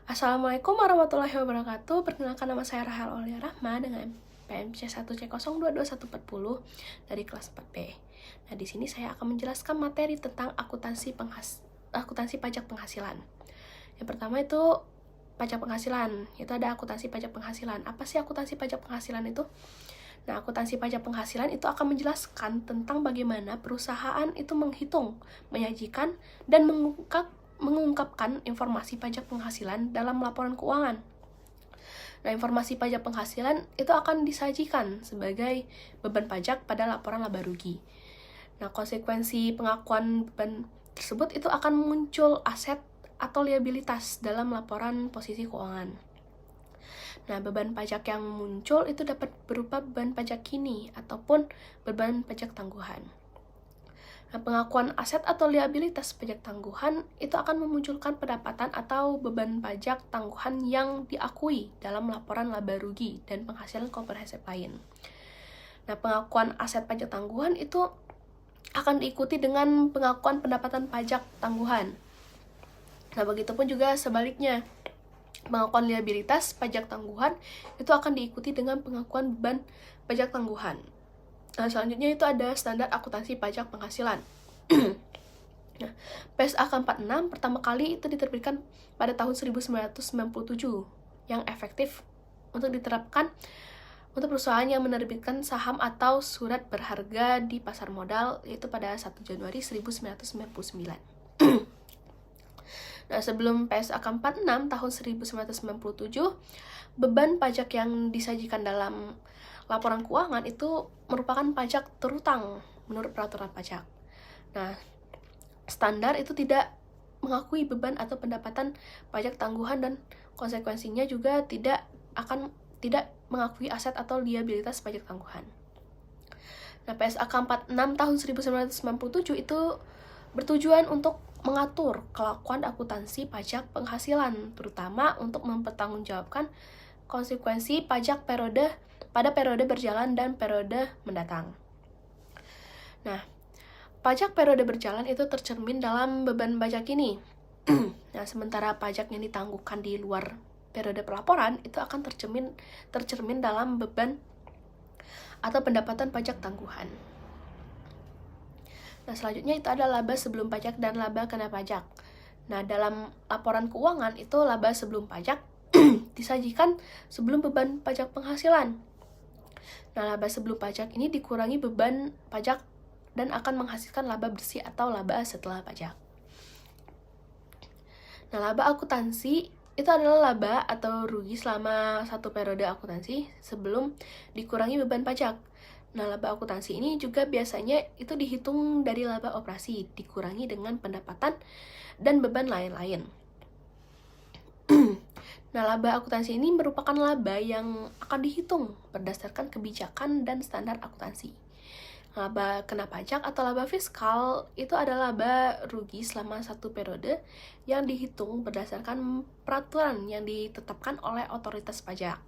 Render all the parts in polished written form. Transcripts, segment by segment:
Assalamualaikum warahmatullahi wabarakatuh. Perkenalkan, nama saya Rahel Aulia Rahma dengan PMC 1C022140 dari kelas 4B. Nah, di sini saya akan menjelaskan materi tentang akuntansi pajak penghasilan. Yang pertama itu pajak penghasilan. Itu ada akuntansi pajak penghasilan. Apa sih akuntansi pajak penghasilan itu? Nah, akuntansi pajak penghasilan itu akan menjelaskan tentang bagaimana perusahaan itu menghitung, menyajikan, dan mengungkapkan informasi pajak penghasilan dalam laporan keuangan. Nah, informasi pajak penghasilan itu akan disajikan sebagai beban pajak pada laporan laba rugi. Nah, konsekuensi pengakuan beban tersebut itu akan muncul aset atau liabilitas dalam laporan posisi keuangan. Nah, beban pajak yang muncul itu dapat berupa beban pajak kini ataupun beban pajak tangguhan. Nah, pengakuan aset atau liabilitas pajak tangguhan itu akan memunculkan pendapatan atau beban pajak tangguhan yang diakui dalam laporan laba rugi dan penghasilan komprehensif lain. Nah, pengakuan aset pajak tangguhan itu akan diikuti dengan pengakuan pendapatan pajak tangguhan. Nah, begitupun juga sebaliknya. Pengakuan liabilitas pajak tangguhan itu akan diikuti dengan pengakuan beban pajak tangguhan. Nah, selanjutnya itu ada standar akuntansi pajak penghasilan. Nah, PSAK 46 pertama kali itu diterbitkan pada tahun 1997 yang efektif untuk diterapkan untuk perusahaan yang menerbitkan saham atau surat berharga di pasar modal, yaitu pada 1 Januari 1999. Nah, sebelum PSAK 46 tahun 1997, beban pajak yang disajikan dalam laporan keuangan itu merupakan pajak terutang menurut peraturan pajak. Nah, standar itu tidak mengakui beban atau pendapatan pajak tangguhan dan konsekuensinya juga tidak mengakui aset atau liabilitas pajak tangguhan. Nah, PSAK 46 tahun 1997 itu bertujuan untuk mengatur kelakuan akuntansi pajak penghasilan, terutama untuk mempertanggungjawabkan konsekuensi pajak pada periode berjalan dan periode mendatang. Nah, pajak periode berjalan itu tercermin dalam beban pajak ini. Nah, sementara pajak yang ditangguhkan di luar periode pelaporan itu akan tercermin dalam beban atau pendapatan pajak tangguhan. Nah, selanjutnya itu ada laba sebelum pajak dan laba kena pajak. Nah, dalam laporan keuangan itu laba sebelum pajak disajikan sebelum beban pajak penghasilan. Nah, laba sebelum pajak ini dikurangi beban pajak dan akan menghasilkan laba bersih atau laba setelah pajak. Nah, laba akuntansi itu adalah laba atau rugi selama satu periode akuntansi sebelum dikurangi beban pajak. Nah, laba akuntansi ini juga biasanya itu dihitung dari laba operasi, dikurangi dengan pendapatan dan beban lain-lain. Nah, laba akuntansi ini merupakan laba yang akan dihitung berdasarkan kebijakan dan standar akuntansi. Laba kena pajak atau laba fiskal itu adalah laba rugi selama satu periode yang dihitung berdasarkan peraturan yang ditetapkan oleh otoritas pajak.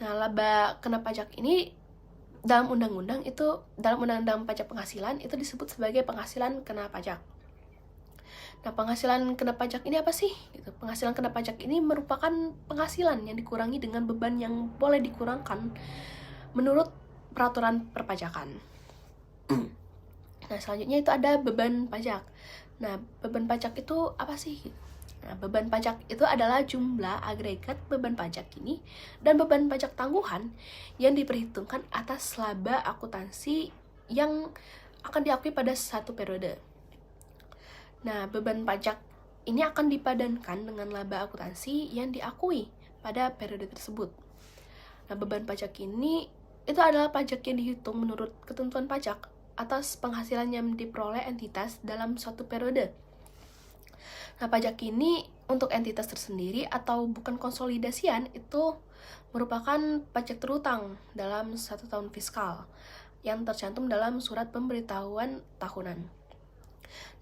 Nah, laba kena pajak ini dalam undang-undang pajak penghasilan itu disebut sebagai penghasilan kena pajak. Nah, penghasilan kena pajak ini apa sih? Penghasilan kena pajak ini merupakan penghasilan yang dikurangi dengan beban yang boleh dikurangkan menurut peraturan perpajakan. Nah, selanjutnya itu ada beban pajak. Nah, beban pajak itu apa sih? Nah, beban pajak itu adalah jumlah agregat beban pajak ini dan beban pajak tangguhan yang diperhitungkan atas laba akuntansi yang akan diakui pada satu periode. Nah, beban pajak ini akan dipadankan dengan laba akuntansi yang diakui pada periode tersebut. Nah, beban pajak ini itu adalah pajak yang dihitung menurut ketentuan pajak atas penghasilan yang diperoleh entitas dalam suatu periode. Nah, pajak ini untuk entitas tersendiri atau bukan konsolidasian itu merupakan pajak terutang dalam satu tahun fiskal yang tercantum dalam surat pemberitahuan tahunan.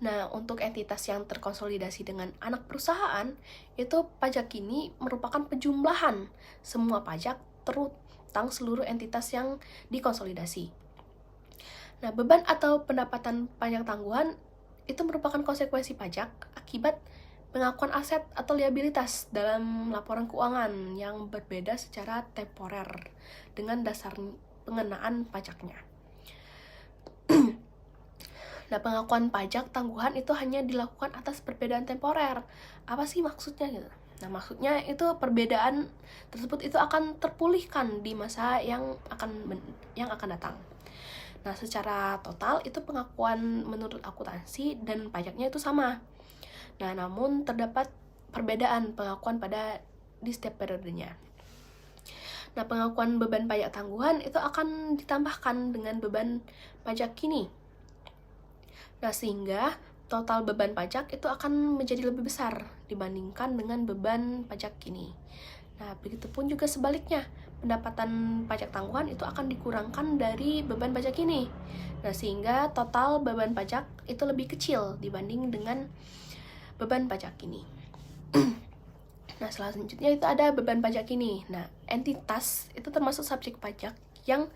Nah, untuk entitas yang terkonsolidasi dengan anak perusahaan, itu pajak ini merupakan penjumlahan semua pajak terutang seluruh entitas yang dikonsolidasi. Nah, beban atau pendapatan pajak tangguhan itu merupakan konsekuensi pajak akibat pengakuan aset atau liabilitas dalam laporan keuangan yang berbeda secara temporer dengan dasar pengenaan pajaknya. Nah, pengakuan pajak tangguhan itu hanya dilakukan atas perbedaan temporer. Apa sih maksudnya gitu? Nah, maksudnya itu perbedaan tersebut itu akan terpulihkan di masa yang akan datang. Nah, secara total itu pengakuan menurut akuntansi dan pajaknya itu sama. Nah, namun terdapat perbedaan pengakuan di setiap periodenya. Nah, pengakuan beban pajak tangguhan itu akan ditambahkan dengan beban pajak kini. Nah, sehingga total beban pajak itu akan menjadi lebih besar dibandingkan dengan beban pajak kini. Nah, begitupun juga sebaliknya, pendapatan pajak tangguhan itu akan dikurangkan dari beban pajak kini. Nah, sehingga total beban pajak itu lebih kecil dibanding dengan beban pajak kini. Nah, selanjutnya itu ada beban pajak kini. Nah, entitas itu termasuk subjek pajak yang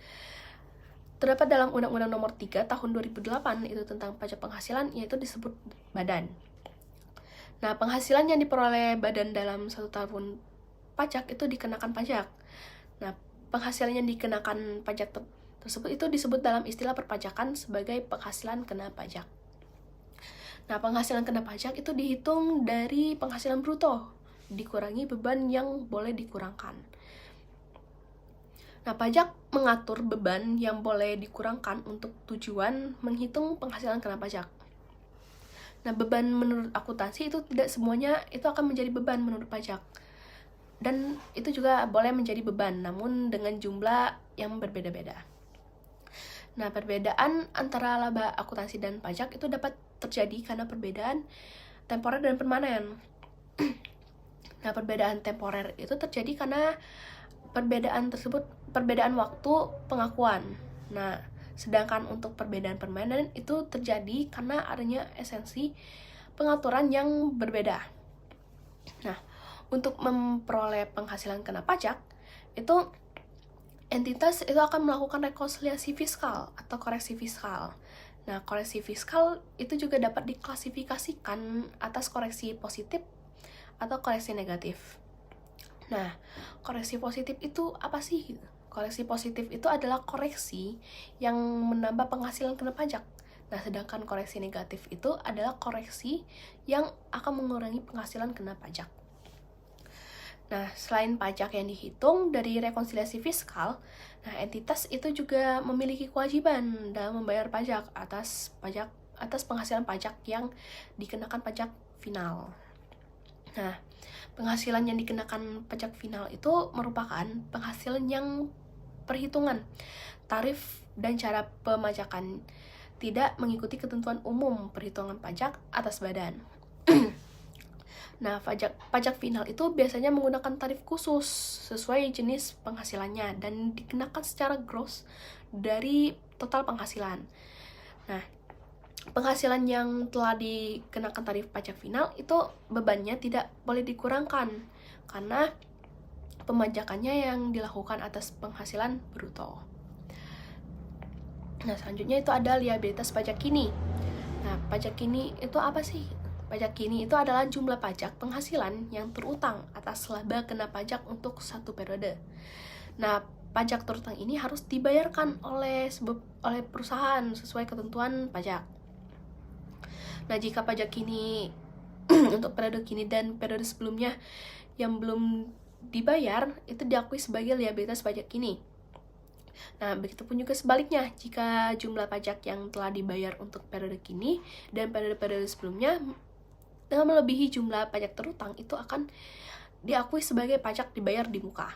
terdapat dalam Undang-Undang Nomor 3 Tahun 2008 itu tentang pajak penghasilan, yaitu disebut badan. Nah, penghasilan yang diperoleh badan dalam 1 tahun pajak itu dikenakan pajak. Nah, penghasilan yang dikenakan pajak tersebut itu disebut dalam istilah perpajakan sebagai penghasilan kena pajak. Nah, penghasilan kena pajak itu dihitung dari penghasilan bruto, dikurangi beban yang boleh dikurangkan. Nah, pajak mengatur beban yang boleh dikurangkan untuk tujuan menghitung penghasilan kena pajak. Nah, beban menurut akuntansi itu tidak semuanya itu akan menjadi beban menurut pajak. Dan itu juga boleh menjadi beban, namun dengan jumlah yang berbeda-beda. Nah, perbedaan antara laba akuntansi dan pajak itu dapat terjadi karena perbedaan temporer dan permanen. Nah, perbedaan temporer itu terjadi karena perbedaan waktu pengakuan. Nah, sedangkan untuk perbedaan permanen itu terjadi karena adanya esensi pengaturan yang berbeda. Nah, untuk memperoleh penghasilan kena pajak, itu entitas itu akan melakukan rekonsiliasi fiskal atau koreksi fiskal. Nah, koreksi fiskal itu juga dapat diklasifikasikan atas koreksi positif atau koreksi negatif. Nah, koreksi positif itu apa sih? Koreksi positif itu adalah koreksi yang menambah penghasilan kena pajak. Nah, sedangkan koreksi negatif itu adalah koreksi yang akan mengurangi penghasilan kena pajak. Nah, selain pajak yang dihitung dari rekonsiliasi fiskal, nah entitas itu juga memiliki kewajiban dalam membayar pajak atas penghasilan pajak yang dikenakan pajak final. Nah, penghasilan yang dikenakan pajak final itu merupakan penghasilan yang perhitungan, tarif, dan cara pemajakan tidak mengikuti ketentuan umum perhitungan pajak atas badan. Nah, pajak final itu biasanya menggunakan tarif khusus sesuai jenis penghasilannya dan dikenakan secara gross dari total penghasilan. Nah, penghasilan yang telah dikenakan tarif pajak final itu bebannya tidak boleh dikurangkan karena pemajakannya yang dilakukan atas penghasilan bruto. Nah, selanjutnya itu ada liabilitas pajak kini. Nah, pajak kini itu apa sih? Pajak kini itu adalah jumlah pajak penghasilan yang terutang atas laba kena pajak untuk satu periode. Nah, pajak terutang ini harus dibayarkan oleh perusahaan sesuai ketentuan pajak. Nah, jika pajak kini untuk periode kini dan periode sebelumnya yang belum dibayar, itu diakui sebagai liabilitas pajak kini. Nah, begitupun juga sebaliknya, jika jumlah pajak yang telah dibayar untuk periode kini dan periode-periode sebelumnya dengan melebihi jumlah pajak terutang, itu akan diakui sebagai pajak dibayar di muka.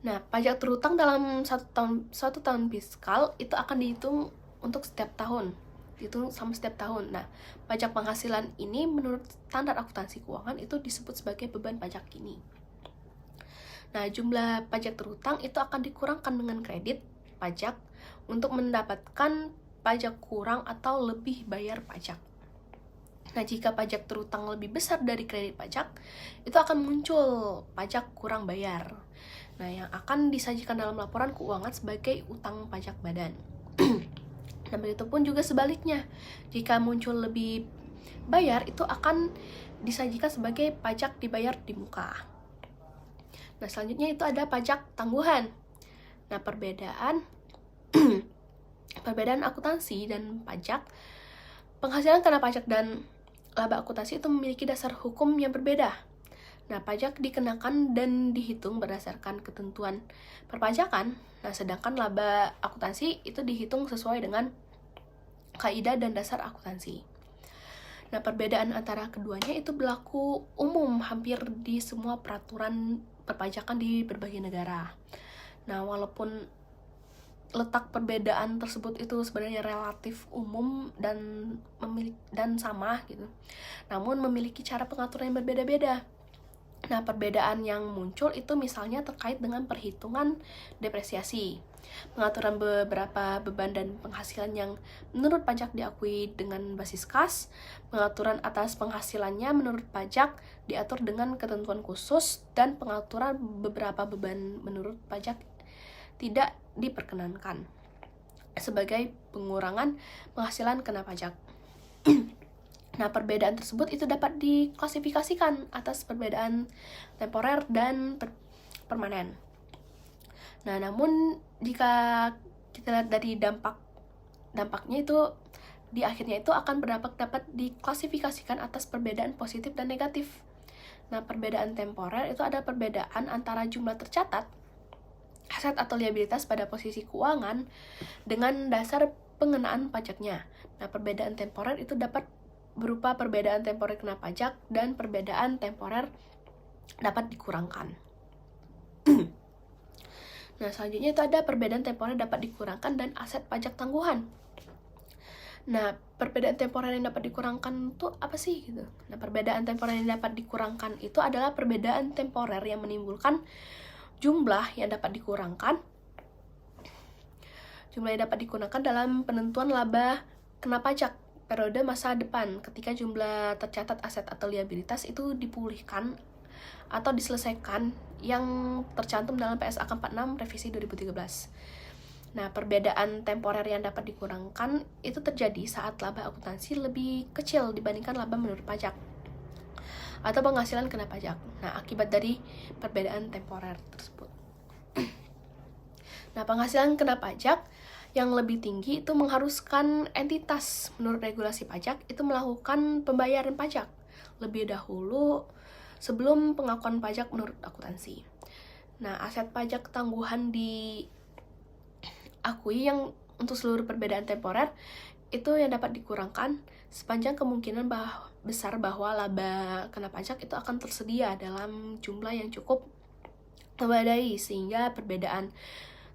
Nah, pajak terutang dalam satu tahun fiskal itu akan dihitung untuk setiap tahun. Dihitung sama setiap tahun. Nah, pajak penghasilan ini menurut standar akuntansi keuangan itu disebut sebagai beban pajak kini. Nah, jumlah pajak terutang itu akan dikurangkan dengan kredit pajak untuk mendapatkan pajak kurang atau lebih bayar pajak. Nah, jika pajak terutang lebih besar dari kredit pajak, itu akan muncul pajak kurang bayar. Nah, yang akan disajikan dalam laporan keuangan sebagai utang pajak badan. Nah, begitupun juga sebaliknya, jika muncul lebih bayar itu akan disajikan sebagai pajak dibayar di muka. Nah, selanjutnya itu ada pajak tangguhan. Nah, perbedaan akuntansi dan pajak, penghasilan kena pajak dan laba akuntansi itu memiliki dasar hukum yang berbeda. Nah, pajak dikenakan dan dihitung berdasarkan ketentuan perpajakan. Nah, sedangkan laba akuntansi itu dihitung sesuai dengan kaidah dan dasar akuntansi. Nah, perbedaan antara keduanya itu berlaku umum hampir di semua peraturan perpajakan di berbagai negara. Nah, walaupun letak perbedaan tersebut itu sebenarnya relatif umum dan sama gitu, namun memiliki cara pengaturan yang berbeda-beda. Nah, perbedaan yang muncul itu misalnya terkait dengan perhitungan depresiasi, pengaturan beberapa beban dan penghasilan yang menurut pajak diakui dengan basis kas, pengaturan atas penghasilannya menurut pajak diatur dengan ketentuan khusus, dan pengaturan beberapa beban menurut pajak tidak diperkenankan sebagai pengurangan penghasilan kena pajak. Nah, perbedaan tersebut itu dapat diklasifikasikan atas perbedaan temporer dan permanen. Nah, namun jika kita lihat dari dampaknya itu di akhirnya itu akan dapat diklasifikasikan atas perbedaan positif dan negatif. Nah, perbedaan temporer itu ada perbedaan antara jumlah tercatat aset atau liabilitas pada posisi keuangan dengan dasar pengenaan pajaknya. Nah, perbedaan temporer itu dapat berupa perbedaan temporer kena pajak dan perbedaan temporer dapat dikurangkan. Nah, selanjutnya itu ada perbedaan temporer dapat dikurangkan dan aset pajak tangguhan. Nah, perbedaan temporer yang dapat dikurangkan itu apa sih gitu? Nah, perbedaan temporer yang dapat dikurangkan itu adalah perbedaan temporer yang menimbulkan jumlah yang dapat dikurangkan dalam penentuan laba kena pajak periode masa depan ketika jumlah tercatat aset atau liabilitas itu dipulihkan atau diselesaikan yang tercantum dalam PSAK 46 revisi 2013. Nah, perbedaan temporer yang dapat dikurangkan itu terjadi saat laba akuntansi lebih kecil dibandingkan laba menurut pajak atau penghasilan kena pajak. Nah, akibat dari perbedaan temporer tersebut. Nah, penghasilan kena pajak yang lebih tinggi itu mengharuskan entitas menurut regulasi pajak itu melakukan pembayaran pajak lebih dahulu sebelum pengakuan pajak menurut akuntansi. Nah, aset pajak tangguhan diakui yang untuk seluruh perbedaan temporer itu yang dapat dikurangkan sepanjang kemungkinan besar bahwa laba kena pajak itu akan tersedia dalam jumlah yang cukup memadai sehingga perbedaan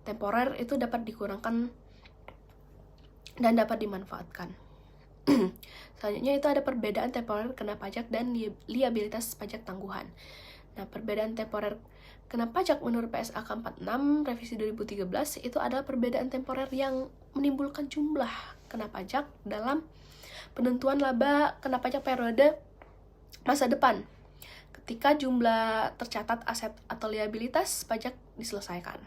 temporer itu dapat dikurangkan dan dapat dimanfaatkan. Selanjutnya itu ada perbedaan temporer kena pajak dan liabilitas pajak tangguhan. Nah, perbedaan temporer kena pajak menurut PSAK 46 revisi 2013 itu adalah perbedaan temporer yang menimbulkan jumlah kena pajak dalam penentuan laba kena pajak periode masa depan ketika jumlah tercatat aset atau liabilitas pajak diselesaikan.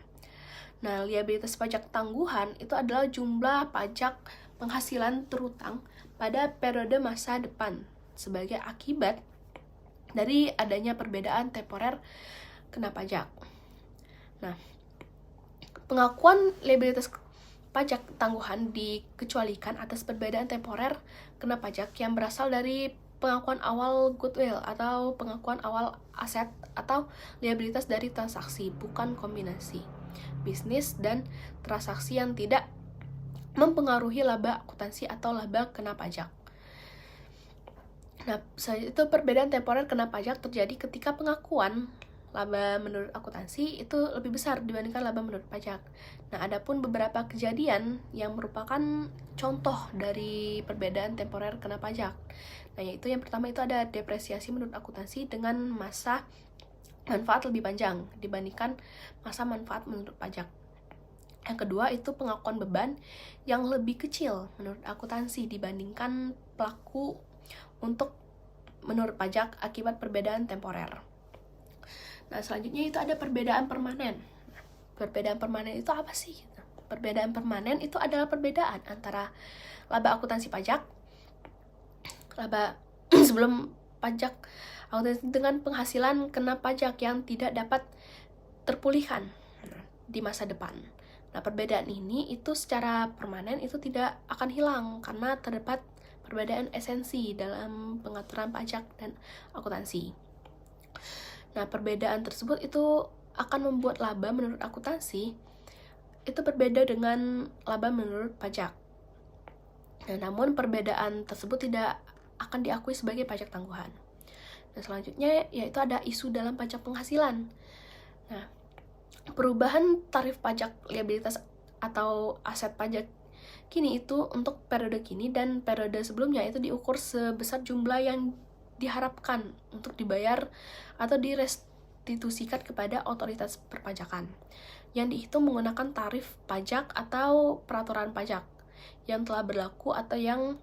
Nah, liabilitas pajak tangguhan itu adalah jumlah pajak penghasilan terutang pada periode masa depan sebagai akibat dari adanya perbedaan temporer kena pajak. Nah, pengakuan liabilitas pajak tangguhan dikecualikan atas perbedaan temporer kena pajak yang berasal dari pengakuan awal goodwill atau pengakuan awal aset atau liabilitas dari transaksi, bukan kombinasi bisnis dan transaksi yang tidak mempengaruhi laba akuntansi atau laba kena pajak. Nah, itu perbedaan temporer kena pajak terjadi ketika pengakuan laba menurut akuntansi itu lebih besar dibandingkan laba menurut pajak. Nah, adapun beberapa kejadian yang merupakan contoh dari perbedaan temporer kena pajak. Nah, yaitu yang pertama itu ada depresiasi menurut akuntansi dengan masa manfaat lebih panjang dibandingkan masa manfaat menurut pajak. Yang kedua itu pengakuan beban yang lebih kecil menurut akuntansi dibandingkan pelaku untuk menurut pajak akibat perbedaan temporer. Nah, selanjutnya itu ada perbedaan permanen. Perbedaan permanen itu apa sih? Perbedaan permanen itu adalah perbedaan antara laba akuntansi pajak, laba sebelum pajak akuntansi dengan penghasilan kena pajak yang tidak dapat terpulihkan di masa depan. Nah, perbedaan ini itu secara permanen itu tidak akan hilang karena terdapat perbedaan esensi dalam pengaturan pajak dan akuntansi. Nah, perbedaan tersebut itu akan membuat laba menurut akuntansi itu berbeda dengan laba menurut pajak. Nah, namun perbedaan tersebut tidak akan diakui sebagai pajak tangguhan. Nah, selanjutnya yaitu ada isu dalam pajak penghasilan. Nah, perubahan tarif pajak liabilitas atau aset pajak kini itu untuk periode kini dan periode sebelumnya itu diukur sebesar jumlah yang diharapkan untuk dibayar atau direstitusikan kepada otoritas perpajakan yang dihitung menggunakan tarif pajak atau peraturan pajak yang telah berlaku atau yang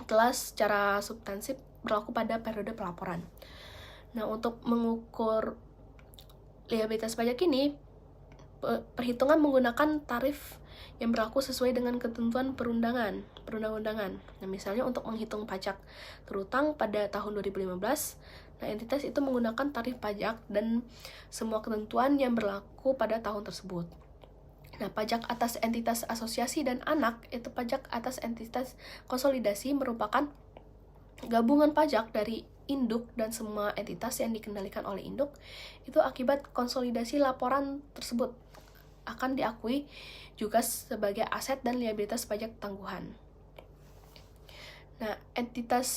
telah secara substansif berlaku pada periode pelaporan. Nah, untuk mengukur liabilitas pajak ini, perhitungan menggunakan tarif yang berlaku sesuai dengan ketentuan perundang-undangan. Nah, misalnya untuk menghitung pajak terutang pada tahun 2015, nah entitas itu menggunakan tarif pajak dan semua ketentuan yang berlaku pada tahun tersebut. Nah, pajak atas entitas asosiasi dan anak itu pajak atas entitas konsolidasi merupakan gabungan pajak dari induk dan semua entitas yang dikendalikan oleh induk itu akibat konsolidasi laporan tersebut akan diakui juga sebagai aset dan liabilitas pajak tangguhan. Nah, entitas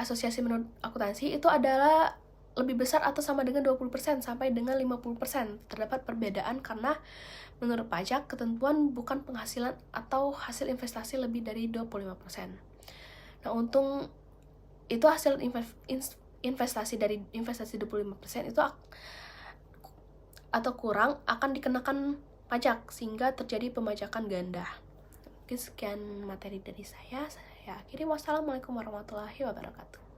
asosiasi menurut akuntansi itu adalah lebih besar atau sama dengan 20% sampai dengan 50%. Terdapat perbedaan karena menurut pajak ketentuan bukan penghasilan atau hasil investasi lebih dari 25%. Nah, untung itu hasil investasi dari investasi 25% itu atau kurang akan dikenakan pajak sehingga terjadi pemajakan ganda. Oke, sekian materi dari saya akhiri. Wassalamualaikum warahmatullahi wabarakatuh.